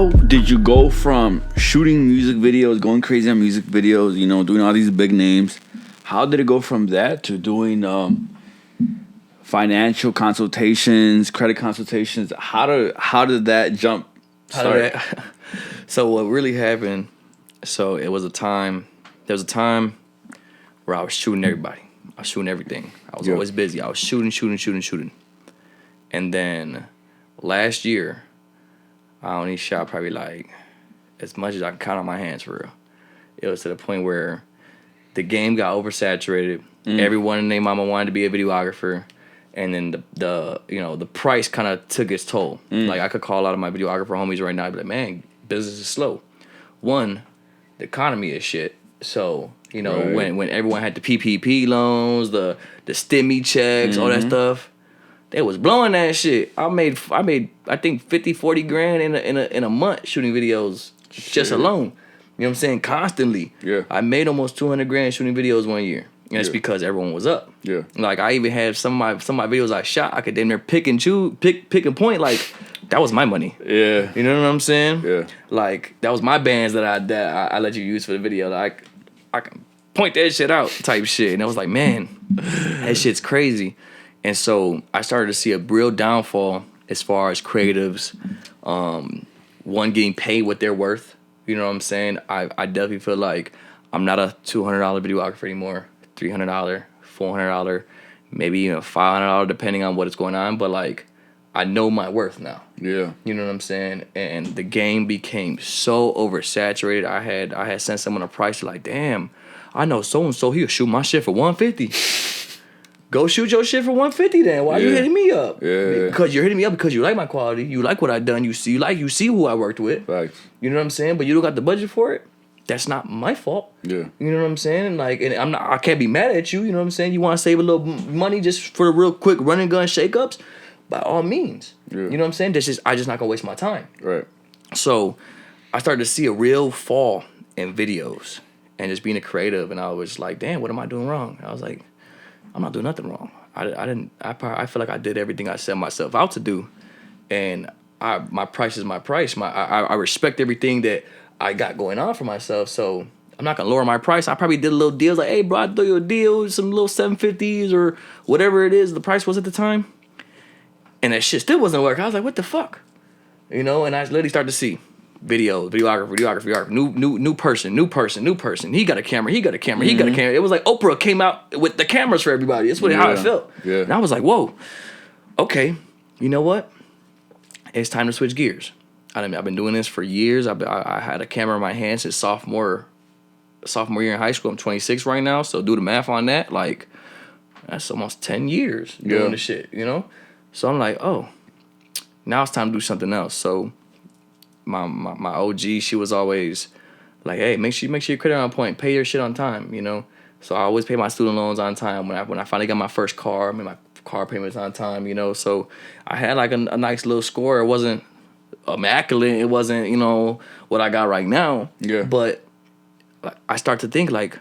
how did you go from shooting music videos, going crazy on music videos, you know, doing all these big names? How did it go from that to doing financial consultations, credit consultations? How did that jump start? So what really happened? So there was a time where I was shooting everybody. I was shooting everything. I was always busy. I was shooting. And then last year, I only shot probably like as much as I can count on my hands for real. It was to the point where the game got oversaturated. Everyone and their mama wanted to be a videographer. And then the price kind of took its toll. Like I could call a lot of my videographer homies right now and be like, man, business is slow. One, the economy is shit. So, you know, when everyone had the PPP loans, the stimmy checks, all that stuff, they was blowing that shit. I made I think 50, 40 grand in a month shooting videos just alone. You know what I'm saying? Constantly. Yeah. I made almost 200 grand shooting videos one year. And it's because everyone was up. Yeah. Like I even had some of my videos I shot, I could damn near pick and point, like that was my money. Yeah. You know what I'm saying? Yeah. Like that was my bands that I let you use for the video. Like I can point that shit out type shit. And I was like, man, that shit's crazy. And so I started to see a real downfall as far as creatives, one getting paid what they're worth. You know what I'm saying? I definitely feel like I'm not a $200 videographer anymore. $300, $400, maybe even $500, depending on what is going on. But like, I know my worth now. Yeah, you know what I'm saying. And the game became so oversaturated. I had sent someone a price like, damn, I know so and so he'll shoot my shit for $150. Go shoot your shit for $150 then. Why are you hitting me up? Yeah, because you're hitting me up because you like my quality. You like what I done. You see who I worked with. Right. You know what I'm saying. But you don't got the budget for it. That's not my fault. Yeah. You know what I'm saying? Like, and I can't be mad at you. You know what I'm saying? You want to save a little money just for the real quick run and gun shakeups? By all means. Yeah. You know what I'm saying? I just not gonna waste my time. Right. So I started to see a real fall in videos and just being a creative, and I was like, damn, what am I doing wrong? I was like, I'm not doing nothing wrong. I feel like I did everything I set myself out to do, and my price is my price. I respect everything that I got going on for myself, so I'm not gonna lower my price. I probably did a little deals like, hey bro, I throw you a deal, some little 750s or whatever it is the price was at the time, and that shit still wasn't working. I was like, what the fuck, you know? And I literally started to see videographer, new person. He got a camera. He got a camera. It was like Oprah came out with the cameras for everybody. That's how it felt. Yeah. And I was like, whoa, okay, you know what? It's time to switch gears. I've been doing this for years. I had a camera in my hand since sophomore year in high school. I'm 26 right now, so do the math on that. Like, that's almost 10 years doing the shit, you know? So I'm like, oh, now it's time to do something else. So my OG, she was always like, hey, make sure your credit on point, pay your shit on time, you know? So I always pay my student loans on time. When I finally got my first car, I made my car payments on time, you know? So I had like a nice little score. It wasn't immaculate. It wasn't, you know, what I got right now. Yeah. But I start to think like,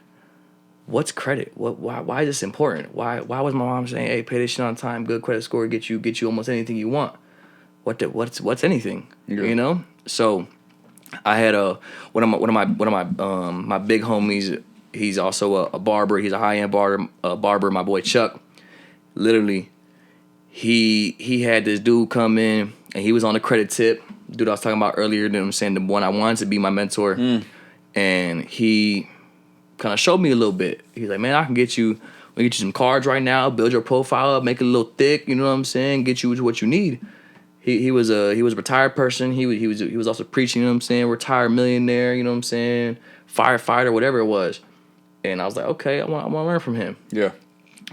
what's credit? Why is this important? Why was my mom saying, hey, pay this shit on time, good credit score, get you almost anything you want? What's anything? Yeah. You know? So I had one of my big homies. He's also a barber. He's a high-end barber. My boy Chuck. Literally, he had this dude come in, and he was on the credit tip. Dude I was talking about earlier, you know what I'm saying, the one I wanted to be my mentor. And he kind of showed me a little bit. He's like, man, I can get you some cards right now, build your profile up, make it a little thick, you know what I'm saying, get you what you need. He was a retired person. He was also preaching, you know what I'm saying, retired millionaire, you know what I'm saying, firefighter, whatever it was. And I was like, okay, I want to learn from him. Yeah.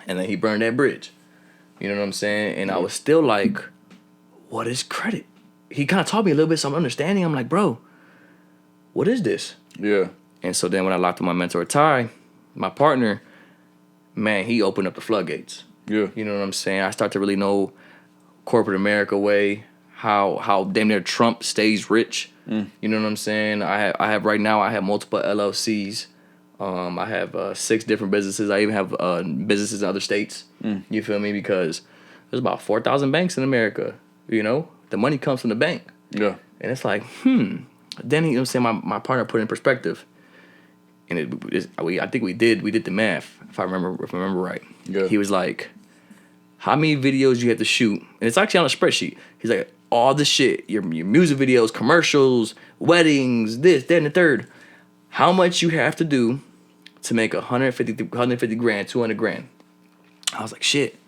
And then he burned that bridge. You know what I'm saying? And I was still like, what is credit? He kind of taught me a little bit, so I'm understanding. I'm like, bro, what is this? Yeah. And so then when I locked with my mentor, Ty, my partner, man, he opened up the floodgates. Yeah. You know what I'm saying? I start to really know corporate America way, how damn near Trump stays rich. You know what I'm saying? I have right now, I have multiple LLCs. I have 6 different businesses. I even have businesses in other states. You feel me? Because there's about 4,000 banks in America. You know, the money comes from the bank. Yeah. And it's like, Then you know what I'm saying, my partner put it in perspective. And I think we did the math, if I remember right. Yeah. He was like, how many videos you have to shoot? And it's actually on a spreadsheet. He's like, all the shit, your music videos, commercials, weddings, this, that, and the third. How much you have to do to make 150 grand, 200 grand? I was like, shit.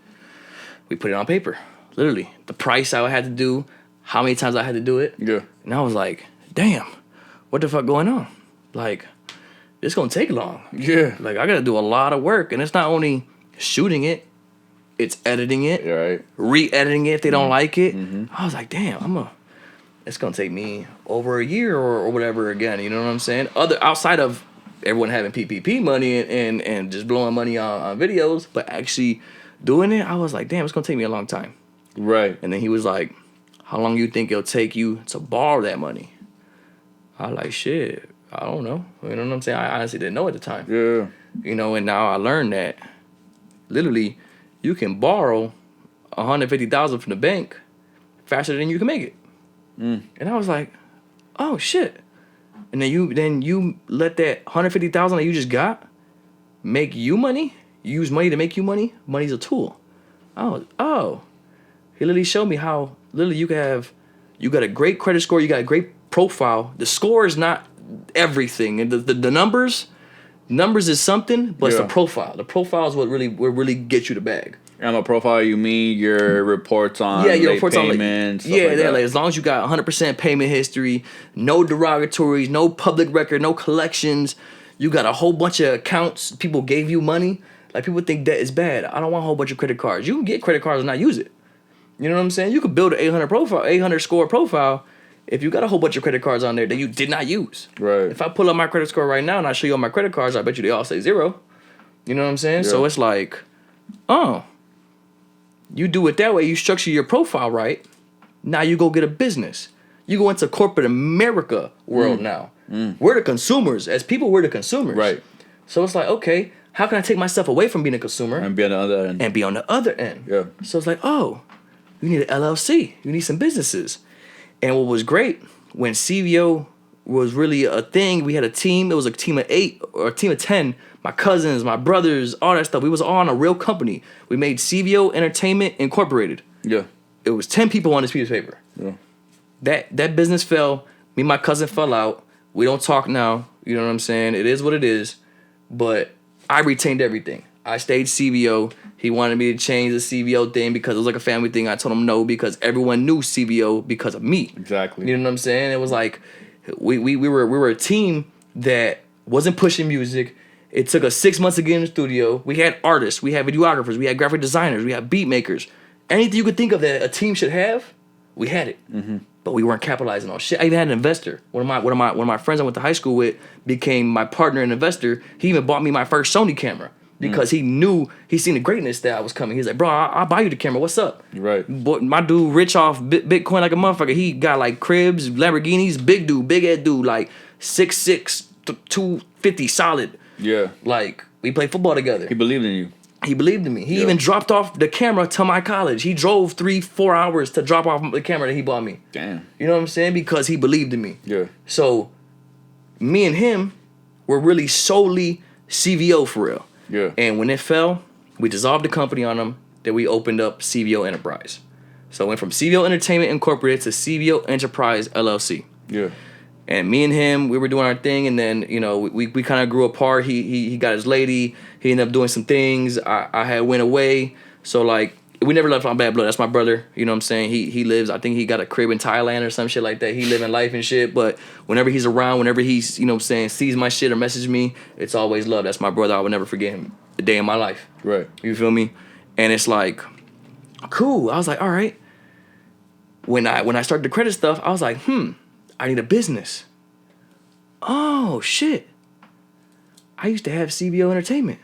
We put it on paper, literally. The price I had to do, how many times I had to do it. Yeah. And I was like, damn, what the fuck going on? Like, it's gonna take long. Yeah. Like, I gotta do a lot of work. And it's not only shooting it, it's editing it, Yeah, right. re-editing it if they don't like it. I was like, damn, it's gonna take me over a year or whatever again. You know what I'm saying? Outside of everyone having PPP money and just blowing money on videos, but actually doing it, I was like, damn, it's gonna take me a long time. Right. And then he was like, how long you think it'll take you to borrow that money? I was like, shit, I don't know. You know what I'm saying? I honestly didn't know at the time. Yeah. You know, and now I learned that literally you can borrow $150,000 from the bank faster than you can make it. And I was like, oh shit. And then you let that $150,000 that you just got make you money? You use money to make you money? Money's a tool. Oh. He literally showed me how literally you got a great credit score, you got a great profile. The score is not everything. And the numbers is something, but it's the profile. The profile is what really gets you the bag. And by profile, you mean your reports on your late reports payments, on stuff like that. Like as long as you got 100% payment history, no derogatories, no public record, no collections, you got a whole bunch of accounts, people gave you money. Like, people think debt is bad. I don't want a whole bunch of credit cards. You can get credit cards and not use it. You know what I'm saying? You could build an 800 score profile if you got a whole bunch of credit cards on there that you did not use. Right. If I pull up my credit score right now and I show you all my credit cards, I bet you they all say 0. You know what I'm saying? Yeah. So it's like, you do it that way, you structure your profile right, now you go get a business. You go into corporate America world now. We're the consumers. As people, we're the consumers. Right. So it's like, okay, how can I take myself away from being a consumer And be on the other end. and be on the other end? Yeah. So it's like, oh, you need an LLC. You need some businesses. And what was great, when CVO was really a thing, we had a team. It was a team of 8 or a team of 10. My cousins, my brothers, all that stuff. We was all on a real company. We made CVO Entertainment Incorporated. Yeah. It was 10 people on this piece of paper. Yeah. That business fell. Me and my cousin fell out. We don't talk now. You know what I'm saying? It is what it is. But I retained everything. I stayed CVO. He wanted me to change the CVO thing because it was like a family thing. I told him no because everyone knew CVO because of me. Exactly. You know what I'm saying? It was like we were a team that wasn't pushing music. It took us 6 months to get in the studio. We had artists, we had videographers, we had graphic designers, we had beat makers. Anything you could think of that a team should have, we had it. But we weren't capitalizing on shit. I even had an investor. One of my friends I went to high school with became my partner and investor. He even bought me my first Sony camera because he seen the greatness that I was coming. He's like, bro, I'll buy you the camera. What's up? Right. Boy, my dude rich off Bitcoin like a motherfucker. He got like cribs, Lamborghinis, big head dude, like 6'6", 250 solid. Yeah. Like, we played football together. He believed in you. He believed in me. He even dropped off the camera to my college. He drove 3-4 hours to drop off the camera that he bought me. Damn. You know what I'm saying? Because he believed in me. Yeah. So, me and him were really solely CVO for real. Yeah. And when it fell, we dissolved the company on him. Then we opened up CVO Enterprise. So, it went from CVO Entertainment Incorporated to CVO Enterprise LLC. Yeah. And me and him, we were doing our thing, and then, you know, we kind of grew apart. He got his lady. He ended up doing some things. I had went away. So, like, we never left on bad blood. That's my brother. You know what I'm saying? He lives, I think he got a crib in Thailand or some shit like that. He living life and shit. But whenever he's around, whenever he's, you know what I'm saying, sees my shit or messages me, it's always love. That's my brother. I would never forget him a day in my life. Right. You feel me? And it's like, cool. I was like, all right. When I started the credit stuff, I was like, I need a business. Oh, shit. I used to have CVO Entertainment.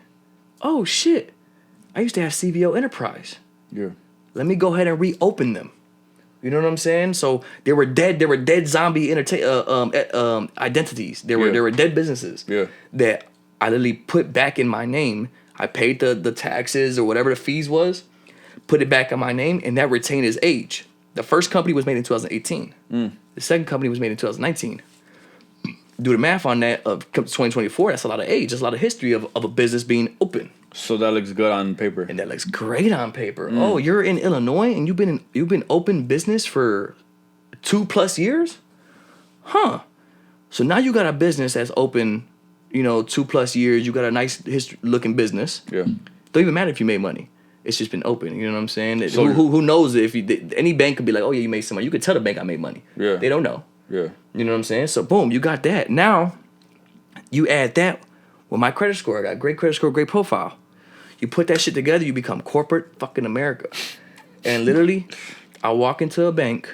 Oh, shit. I used to have CVO Enterprise. Yeah. Let me go ahead and reopen them. You know what I'm saying? So they were dead zombie identities. They were dead businesses. Yeah. That I literally put back in my name. I paid the taxes or whatever the fees was, put it back in my name, and that retained its age. The first company was made in 2018. The second company was made in 2019. Do the math on that of 2024. That's a lot of age. That's a lot of history of a business being open. So that looks good on paper. And that looks great on paper. Oh, you're in Illinois and you've been open business for 2+ years? Huh. So now you got a business that's open, 2+ years. You got a nice looking business. Yeah. Don't even matter if you made money. It's just been open. You know what I'm saying? So, who knows if any bank could be like, oh yeah, you made some money. You could tell the bank I made money. Yeah. They don't know. Yeah. You know what I'm saying? So boom, you got that. Now, you add that with my credit score. I got great credit score, great profile. You put that shit together, you become corporate fucking America. And literally, I walk into a bank,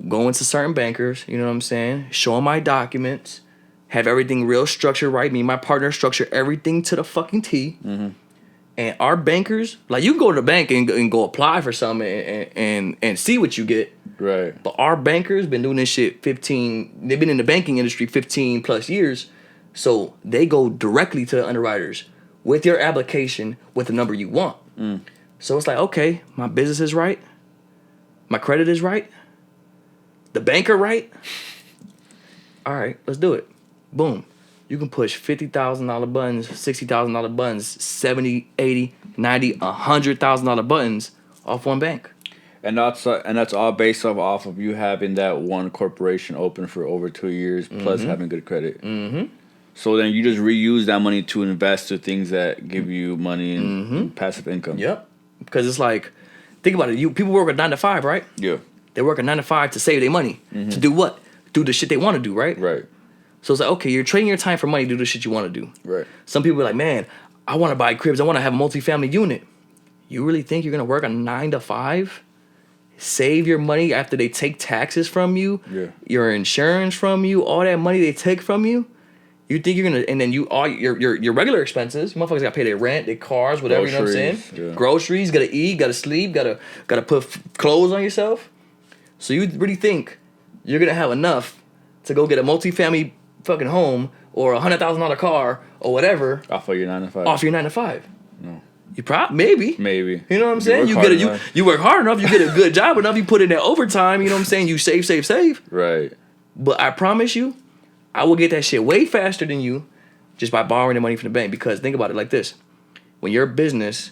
go into certain bankers, you know what I'm saying? Show them my documents, have everything real structured right. Me and my partner structure everything to the fucking T. Mm-hmm. And our bankers, like you can go to the bank and go apply for something and see what you get. Right. But our bankers been doing this shit they've been in the banking industry 15+ years. So they go directly to the underwriters with your application with the number you want. So it's like, okay, my business is right. My credit is right. The banker right. All right, let's do it. Boom. You can push $50,000 buttons, $60,000 buttons, $70,000, $80,000, $90,000, $100,000 buttons off one bank. And that's all based off of you having that one corporation open for over 2 years, plus having good credit. Mm-hmm. So then you just reuse that money to invest to things that give you money and passive income. Yep. Because it's like, think about it. People work a 9 to 5, right? Yeah. They work a 9 to 5 to save their money. To do what? Do the shit they want to do, right? Right. So it's like, okay, you're trading your time for money to do the shit you want to do. Right. Some people are like, man, I want to buy cribs. I want to have a multifamily unit. You really think you're going to work a 9 to 5? Save your money after they take taxes from you, your insurance from you, all that money they take from you? You think you're going to, and then all your regular expenses, motherfuckers got to pay their rent, their cars, whatever, groceries, you know what I'm saying? Yeah. Groceries, got to eat, got to sleep, got to put clothes on yourself. So you really think you're going to have enough to go get a multifamily fucking home or a $100,000 car or whatever off of your 9 to 5. Off your 9 to 5. No. You maybe. You know what I'm saying? You work hard enough, you get a good job enough, you put in that overtime, you know what I'm saying? You save. Right. But I promise you, I will get that shit way faster than you just by borrowing the money from the bank. Because think about it like this. When your business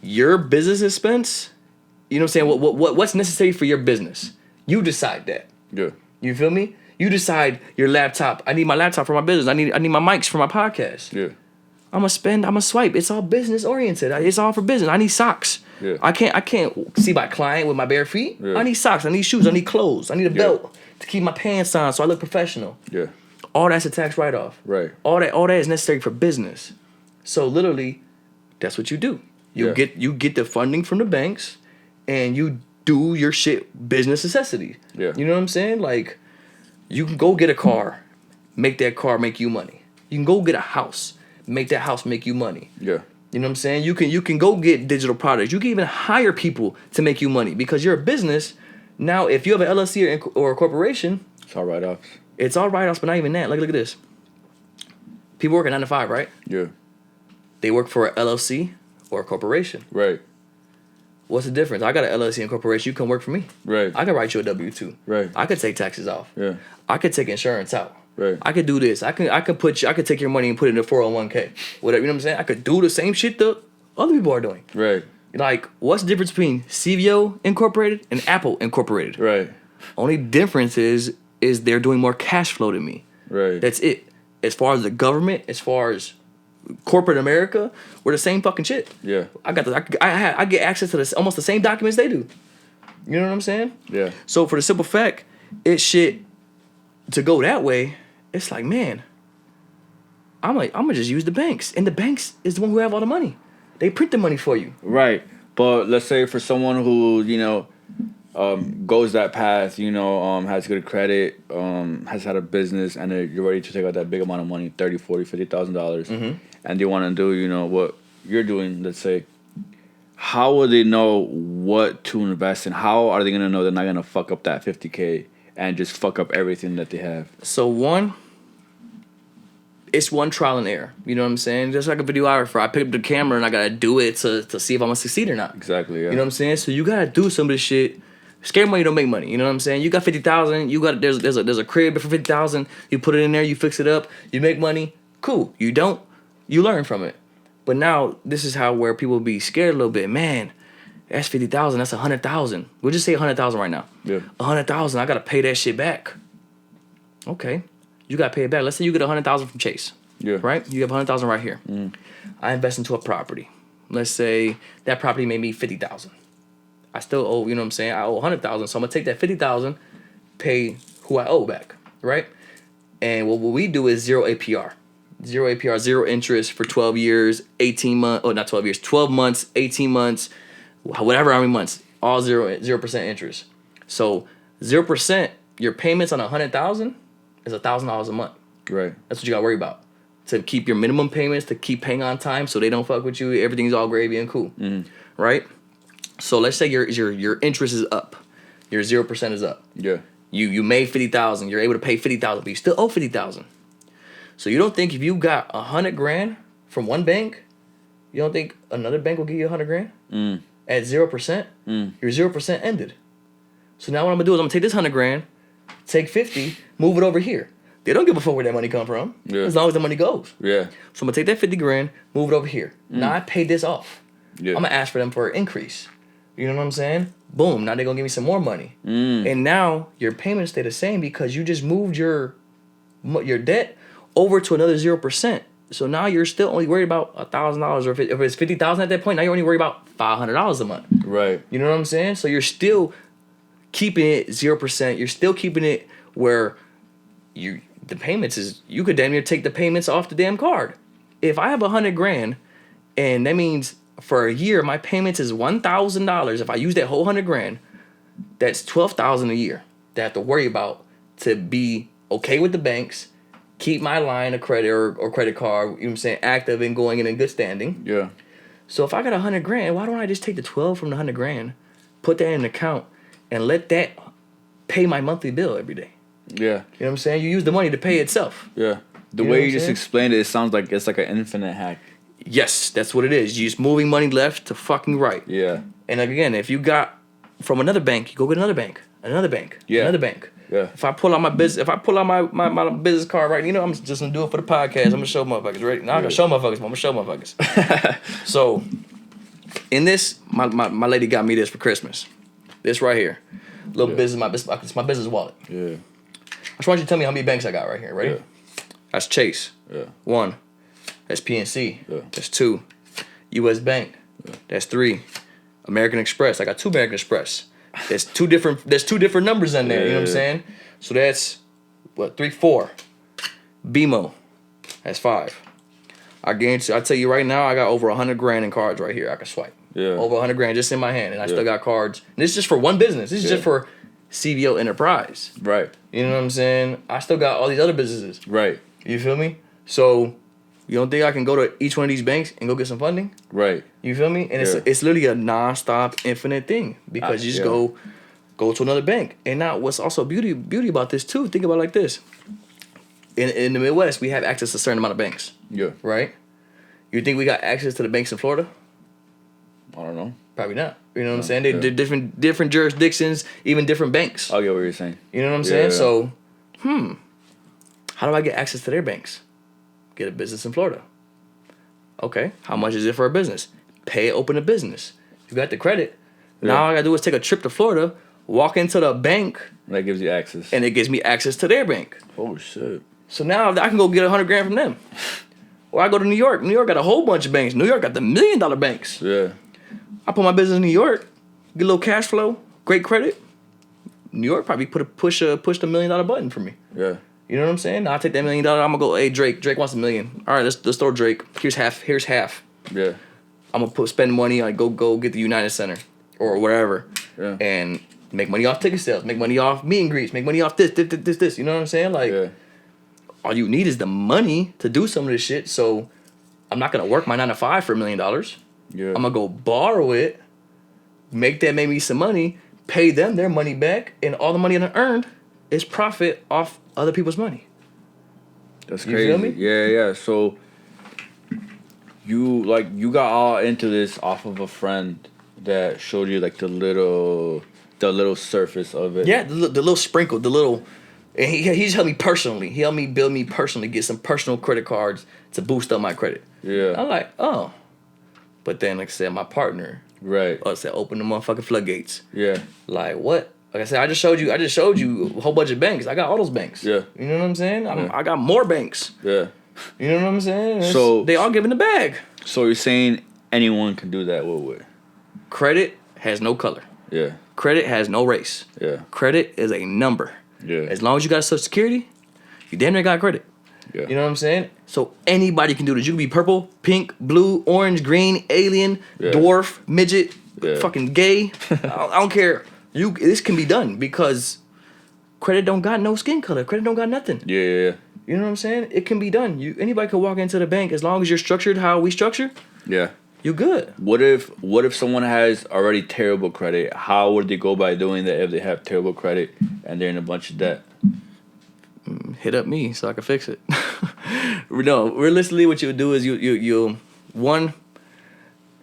expense, you know what I'm saying? What's necessary for your business? You decide that. Yeah. You feel me? You decide your laptop. I need my laptop for my business. I need my mics for my podcast. Yeah. I'm gonna swipe. It's all business oriented. It's all for business. I need socks. Yeah. I can't see my client with my bare feet. Yeah. I need socks. I need shoes. I need clothes. I need a belt to keep my pants on so I look professional. Yeah. All that's a tax write off. Right. All that is necessary for business. So literally, that's what you do. You get the funding from the banks, and you do your shit business necessity. Yeah. You know what I'm saying? Like, you can go get a car, make that car make you money. You can go get a house, make that house make you money. Yeah. You know what I'm saying? You can go get digital products. You can even hire people to make you money because you're a business. Now, if you have an LLC or a corporation, it's all write-offs. It's all write-offs, but not even that. Look at this. People work a 9 to 5, right? Yeah. They work for an LLC or a corporation. Right. What's the difference? I got an LLC and corporation. You can work for me. Right. I can write you a W-2. Right. I could take taxes off. Yeah. I could take insurance out. Right. I could do this. I could take your money and put it in a 401k. Whatever, you know what I'm saying? I could do the same shit that other people are doing. Right. Like, what's the difference between CVO Incorporated and Apple Incorporated? Right. Only difference is they're doing more cash flow than me. Right. That's it. As far as the government, as far as corporate America, we're the same fucking shit. Yeah. I get access to almost the same documents they do. You know what I'm saying? Yeah. So for the simple fact, it's shit to go that way. It's like, man, I'm gonna just use the banks, and the banks is the one who have all the money. They print the money for you. Right. But let's say for someone who goes that path, has good credit, has had a business, and you're ready to take out that big amount of money, $30,000, $40,000, $50,000, and they want to do, what you're doing, let's say, how will they know what to invest in? How are they going to know they're not going to fuck up that $50K and just fuck up everything that they have? So it's one trial and error. You know what I'm saying? Just like a videographer, I pick up the camera and I got to do it to see if I'm going to succeed or not. Exactly, yeah. You know what I'm saying? So you got to do some of this shit Scare money don't make money. You know what I'm saying? You got 50,000. You got there's a crib for 50,000. You put it in there. You fix it up. You make money. Cool. You don't. You learn from it. But now this is how where people be scared a little bit. Man, that's 50,000. That's 100,000. We'll just say 100,000 right now. Yeah. 100,000. I gotta pay that shit back. Okay, you gotta pay it back. Let's say you get 100,000 from Chase. Yeah. Right. You have 100,000 right here. I invest into a property. Let's say that property made me 50,000. I still owe. You know what I'm saying? I owe 100,000. So I'm gonna take that 50,000, pay who I owe back. Right. And what we do is zero APR. Zero APR, zero interest for 12 years, 18 months. Oh, not 12 years. 12 months, 18 months. Whatever, how many months, all 0% interest. So 0%, your payments on 100,000 is $1,000 a month. Right. That's what you gotta worry about. To keep your minimum payments, to keep paying on time, so they don't fuck with you. Everything's all gravy and cool, right? So let's say your interest is up, your 0% is up. Yeah. You made 50,000. You're able to pay 50,000, but you still owe 50,000. So you don't think if you got 100 grand from one bank, you don't think another bank will give you 100 grand? At 0%, your 0% ended. So now what I'm gonna do is I'm gonna take this 100 grand, take 50, move it over here. They don't give a fuck where that money come from, as long as the money goes. Yeah. So I'm gonna take that 50 grand, move it over here. Now I paid this off. Yeah. I'm gonna ask for them for an increase. You know what I'm saying? Boom, now they're gonna give me some more money. And now your payments stay the same because you just moved your debt over to another 0%. So now you're still only worried about $1,000, or if it's 50,000 at that point, now you're only worried about $500 a month. Right. You know what I'm saying? So you're still keeping it 0%. You're still keeping it where the payments is, you could damn near take the payments off the damn card. If I have 100 grand, and that means for a year my payments is $1,000. If I use that whole 100 grand, that's $12,000 a year that I have to worry about to be okay with the banks. Keep my line of credit or credit card, you know what I'm saying, active and going in good standing. Yeah. So if I got 100 grand, why don't I just take the 12 from the 100 grand, put that in an account, and let that pay my monthly bill every day? Yeah. You know what I'm saying? You use the money to pay itself. Yeah. The You know way what you I'm just saying? explained it, it sounds like it's like an infinite hack. Yes, that's what it is. You're just moving money left to fucking right. Yeah. And like, again, if you got from another bank, you go get another bank, another bank, another bank. Yeah. If I pull out my my business card right, you know, I'm just gonna do it for the podcast. I'm gonna show motherfuckers, right? Now I'm gonna show motherfuckers. I'm gonna show motherfuckers. So, in this, my lady got me this for Christmas. This right here, little business, it's my business wallet. Yeah. I just want you to tell me how many banks I got right here. Ready? Yeah. That's Chase. Yeah. 1. That's PNC. Yeah. That's 2. U.S. Bank. Yeah. That's 3. American Express. I got 2 American Express. There's two different numbers in there. You know what I'm saying? So that's 3, 4. BMO. That's 5. I guarantee. I tell you right now, I got over 100 grand in cards right here. I can swipe. Yeah. Over 100 grand just in my hand, and I still got cards. And this is just for one business. This is just for CVO Enterprise. Right. You know what I'm saying? I still got all these other businesses. Right. You feel me? So, you don't think I can go to each one of these banks and go get some funding? Right. You feel me? And it's literally a non-stop, infinite thing because you just go to another bank. And now, what's also beauty about this too? Think about it like this: in the Midwest, we have access to a certain amount of banks. Yeah. Right? You think we got access to the banks in Florida? I don't know. Probably not. You know what I'm saying? They're different jurisdictions, even different banks. I get what you're saying. You know what I'm saying? So, how do I get access to their banks? Get a business in Florida. Okay, how much is it for a business? Open a business. You got the credit. Now all I gotta do is take a trip to Florida, walk into the bank. That gives you access. And it gives me access to their bank. Oh shit. So now I can go get 100 grand from them. Or I go to New York. New York got a whole bunch of banks. New York got the $1 million banks. Yeah. I put my business in New York, get a little cash flow, great credit. New York probably push the $1 million button for me. Yeah. You know what I'm saying? I'll take that $1 million. I'm gonna go, hey, Drake wants $1 million. All right, let's throw Drake. Here's half. Yeah. I'm gonna spend money on go get the United Center or whatever. Yeah. And make money off ticket sales, make money off meet and greets, make money off this. You know what I'm saying? Like, all you need is the money to do some of this shit. So I'm not gonna work my 9 to 5 for $1 million. Yeah. I'm gonna go borrow it, make me some money, pay them their money back, and all the money I earned is profit off other people's money. That's crazy. You feel me? Yeah. So you got all into this off of a friend that showed you like the little the little surface of it. Yeah, the little sprinkle, the little. And he just helped me personally. He helped me build me personally, get some personal credit cards to boost up my credit. Yeah. I'm like, oh. But then, like I said, my partner, Right. said, open the motherfucking floodgates. Yeah. Like what? Like I said, I just showed you a whole bunch of banks. I got all those banks. Yeah. You know what I'm saying? Yeah. I got more banks. Yeah. You know what I'm saying? So they all giving the bag. So you're saying anyone can do that? What way? Credit has no color. Yeah. Credit has no race. Yeah. Credit is a number. Yeah. As long as you got Social Security, you damn near got credit. Yeah. You know what I'm saying? So anybody can do this. You can be purple, pink, blue, orange, green, alien, dwarf, midget, fucking gay. I don't care. This can be done because credit don't got no skin color. Credit don't got nothing. Yeah. You know what I'm saying? It can be done. Anybody can walk into the bank as long as you're structured how we structure. Yeah. You good. What if someone has already terrible credit? How would they go by doing that if they have terrible credit and they're in a bunch of debt? Hit up me so I can fix it. No, realistically, what you would do is you one,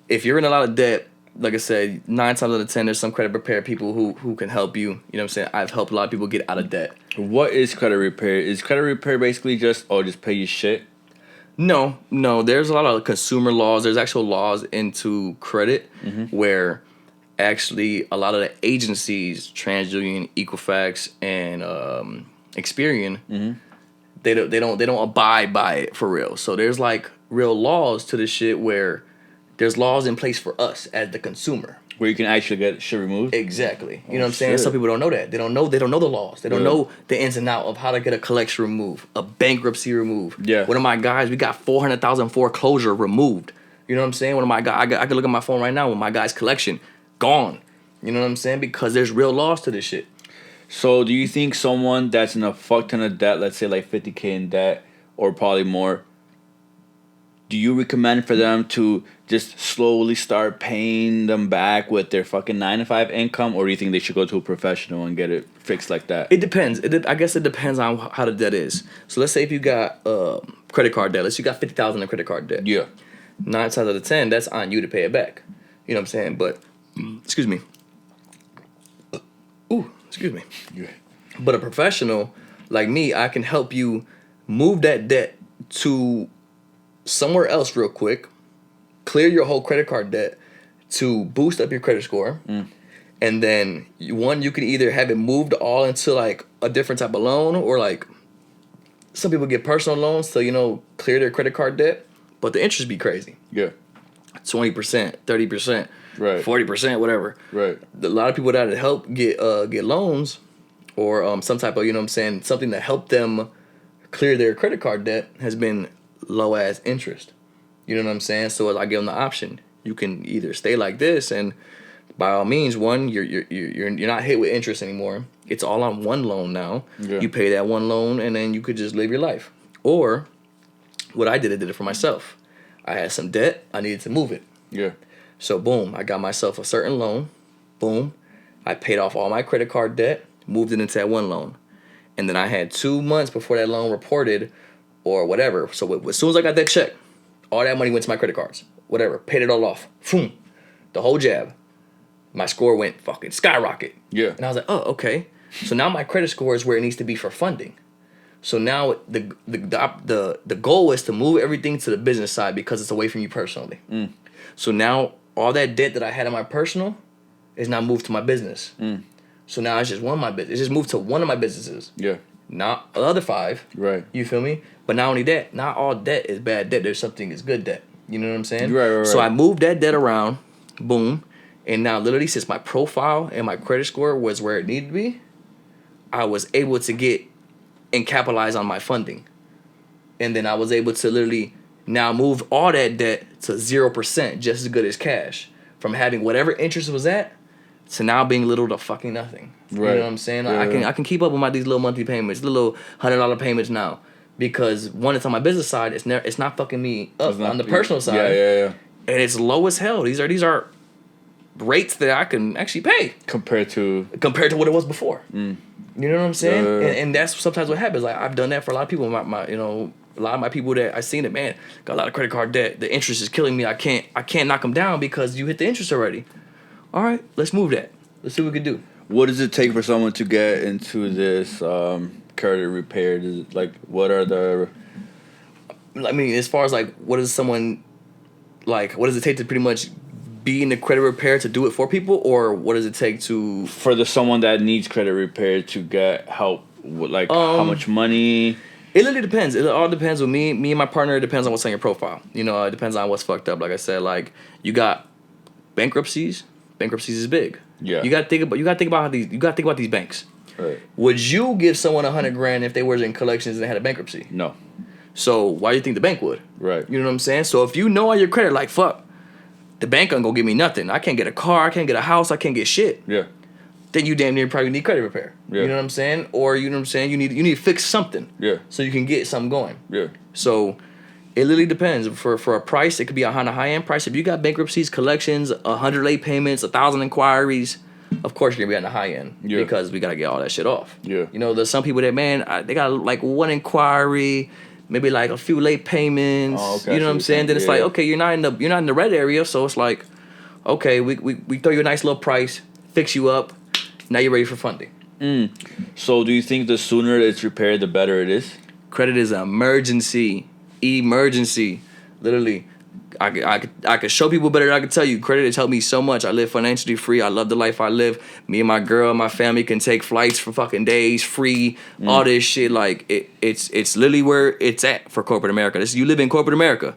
if you're in a lot of debt, like I said, 9 times out of 10, there's some credit repair people who can help you. You know what I'm saying? I've helped a lot of people get out of debt. What is credit repair? Is credit repair basically just pay you shit? No. There's a lot of consumer laws. There's actual laws into credit where actually a lot of the agencies, TransUnion, Equifax, and Experian, they don't abide by it for real. So there's like real laws to this shit where there's laws in place for us as the consumer. Where you can actually get shit removed? Exactly. You know what I'm saying? Some people don't know that. They don't know the laws. They don't know the ins and outs of how to get a collection removed, a bankruptcy removed. Yeah. One of my guys, we got 400,000 foreclosure removed. You know what I'm saying? One of my guys, I can look at my phone right now with my guy's collection gone. You know what I'm saying? Because there's real laws to this shit. So do you think someone that's in a fuck ton of debt, let's say like 50K in debt or probably more, do you recommend for them to just slowly start paying them back with their fucking 9-to-5 income, or do you think they should go to a professional and get it fixed like that? It depends. I guess it depends on how the debt is. So let's say if you got credit card debt, let's say you got 50,000 in credit card debt. Yeah. 9 times out of 10, that's on you to pay it back. You know what I'm saying? But excuse me. Excuse me. Yeah. But a professional like me, I can help you move that debt to somewhere else real quick, clear your whole credit card debt to boost up your credit score. And then you can either have it moved all into like a different type of loan, or like some people get personal loans to, clear their credit card debt, but the interest be crazy. Yeah. 20%, 30%, Right. 40%, whatever. Right. A lot of people that help get loans or some type of, something to help them clear their credit card debt has been low ass interest. You know what I'm saying? So I give them the option. You can either stay like this, and by all means, one, you're not hit with interest anymore. It's all on one loan now. Yeah. You pay that one loan, and then you could just live your life. Or what I did it for myself. I had some debt. I needed to move it. Yeah. So boom, I got myself a certain loan. Boom, I paid off all my credit card debt, moved it into that one loan, and then I had 2 months before that loan reported or whatever. So as soon as I got that check, all that money went to my credit cards. Whatever, paid it all off. Boom, the whole jab. My score went fucking skyrocket. Yeah. And I was like, oh, okay. So now my credit score is where it needs to be for funding. So now the goal is to move everything to the business side because it's away from you personally. So now all that debt that I had in my personal is now moved to my business. So now it's just one of my business. It's just moved to one of my businesses. Yeah. Not the other 5. Right. You feel me? But not only that, not all debt is bad debt. There's something that's good debt. You know what I'm saying? Right. So I moved that debt around. Boom. And now literally since my profile and my credit score was where it needed to be, I was able to get and capitalize on my funding. And then I was able to literally now move all that debt to 0%, just as good as cash. From having whatever interest was at to now being little to fucking nothing. Right. You know what I'm saying? I can keep up with these little monthly payments, little $100 payments now, because one, it's on my business side. It's not fucking me up on the personal side. Yeah. And it's low as hell. These are rates that I can actually pay Compared to what it was before. You know what I'm saying? Yeah. And that's sometimes what happens. Like I've done that for a lot of people. A lot of my people that I seen it, man, got a lot of credit card debt. The interest is killing me. I can't knock them down because you hit the interest already. All right, let's move that. Let's see what we can do. what does it take for someone to get into this credit repair? Is it, like, what are the... I mean, as far as like, what does it take to pretty much be in the credit repair to do it for people, or what does it take to... For someone that needs credit repair to get help, like, how much money? It literally depends. It all depends with me and my partner. It depends on what's on your profile. You know, it depends on what's fucked up. Like I said, like, you got bankruptcies. Bankruptcies is big. Yeah. You gotta think about these banks. Right. Would you give someone $100,000 if they were in collections and they had a bankruptcy? No. So why do you think the bank would? Right. You know what I'm saying? So if you know all your credit, like, fuck, the bank ain't gonna give me nothing. I can't get a car. I can't get a house. I can't get shit. Yeah. Then you damn near probably need credit repair. Yeah. You know what I'm saying? Or you know what I'm saying? You need to fix something. Yeah. So you can get something going. Yeah. So it literally depends. For a price, it could be a high end price. If you got bankruptcies, collections, 100 late payments, 1,000 inquiries, of course you're gonna be on the high end. Yeah. Because we gotta get all that shit off. Yeah. You know, there's some people that, man, they got like one inquiry, maybe like a few late payments. Oh, okay. You know what I'm saying? Then it's like, okay, you're not in the red area, so it's like, okay, we throw you a nice little price, fix you up. Now you're ready for funding. So do you think the sooner it's repaired, the better it is? Credit is an emergency. Literally. I could show people better than I could tell you. Credit has helped me so much. I live financially free. I love the life I live. Me and my girl and my family can take flights for fucking days free. All this shit. Like, it's literally where it's at for corporate America. You live in corporate America.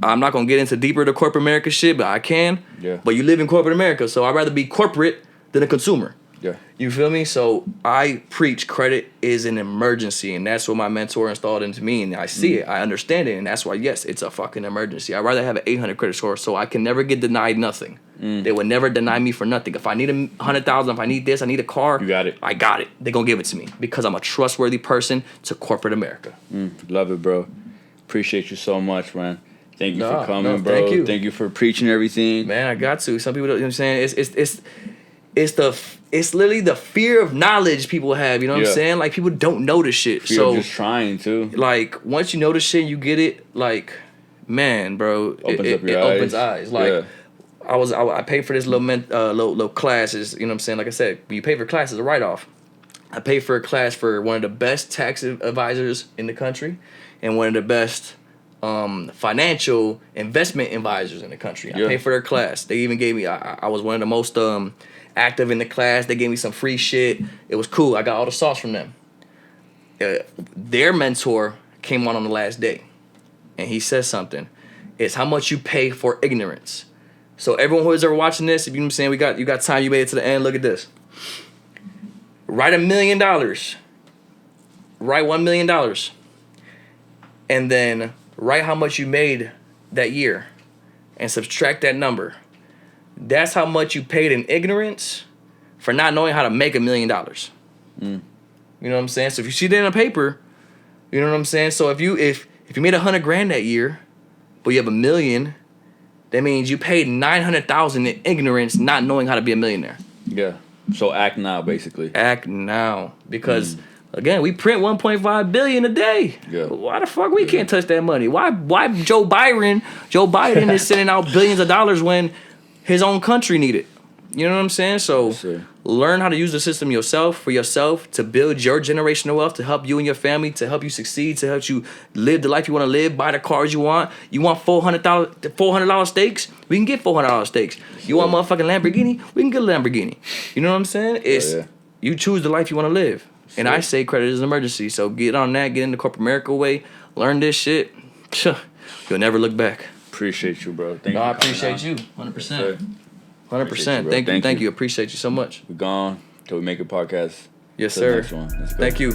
I'm not going to get into deeper the corporate America shit, but I can. Yeah. But you live in corporate America, so I'd rather be corporate than a consumer. Yeah. You feel me? So I preach credit is an emergency, and that's what my mentor installed into me, and I see it, I understand it, and that's why, yes, it's a fucking emergency. I'd rather have an 800 credit score so I can never get denied nothing. They would never deny me for nothing. If I need $100,000, if I need this, I need a car. You got it. I got it. They're going to give it to me because I'm a trustworthy person to corporate America. Love it, bro. Appreciate you so much, man. Thank you for coming, bro. Thank you. Thank you for preaching everything. Man, I got to. Some people don't, you know what I'm saying? It's literally the fear of knowledge people have, you know what I'm saying? Like, people don't know this shit. Fear of just trying to. Like, once you know this shit, you get it, like, man, bro, it opens eyes. Like, I paid for this little classes, you know what I'm saying? Like I said, when you pay for classes, a write-off. I paid for a class for one of the best tax advisors in the country and one of the best financial investment advisors in the country. I paid for their class. They even gave me, I was one of the most active in the class. They gave me some free shit. It was cool. I got all the sauce from them. Their mentor came on the last day, and he says something. It's how much you pay for ignorance. So everyone who is ever watching this, if you know what I'm saying, you got time, you made it to the end, look at this. Write $1 million. Write $1 million. And then write how much you made that year and subtract that number. That's how much you paid in ignorance for not knowing how to make $1 million. You know what I'm saying? So if you see that in a paper, you know what I'm saying? So if you made $100,000 that year, but you have $1 million, that means you paid $900,000 in ignorance, not knowing how to be a millionaire. Yeah. So act now, basically. Act now, because again, we print 1.5 billion a day. Yeah. Why the fuck we can't touch that money? Why Joe Biden is sending out billions of dollars when his own country need it? You know what I'm saying? So learn how to use the system for yourself, to build your generational wealth, to help you and your family, to help you succeed, to help you live the life you want to live, buy the cars you want. You want $400 steaks? We can get $400 steaks. You want motherfucking Lamborghini? We can get a Lamborghini. You know what I'm saying? You choose the life you want to live. And I say credit is an emergency. So get on that, get in the corporate America way, learn this shit. You'll never look back. Appreciate you, bro. Thank you. I appreciate you. 100%. 100%. Thank you. Appreciate you so much. We're gone till we make a podcast. Yes, sir. Next one. Let's go. Thank you.